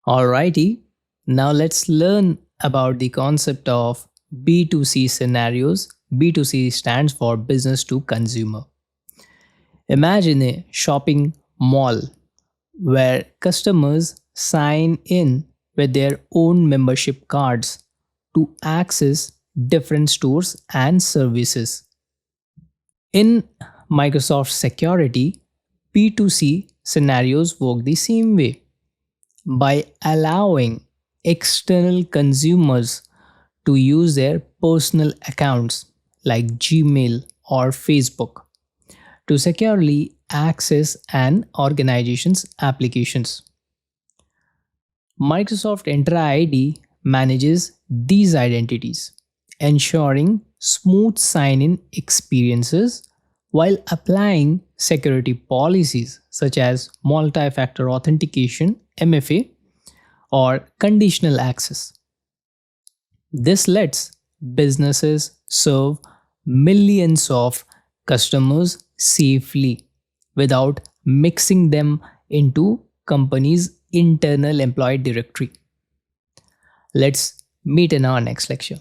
Alrighty, now let's learn about the concept of B2C scenarios. B2C stands for business to consumer. Imagine a shopping mall where customers sign in with their own membership cards to access different stores and services. In Microsoft Security, B2C scenarios work the same way by allowing external consumers to use their personal accounts like Gmail or Facebook to securely access an organization's applications. Microsoft Entra ID manages these identities, ensuring smooth sign in experiences while applying security policies such as multi factor authentication MFA or conditional access. This lets businesses serve millions of customers safely without mixing them into company's internal employee directory. Let's meet in our next lecture.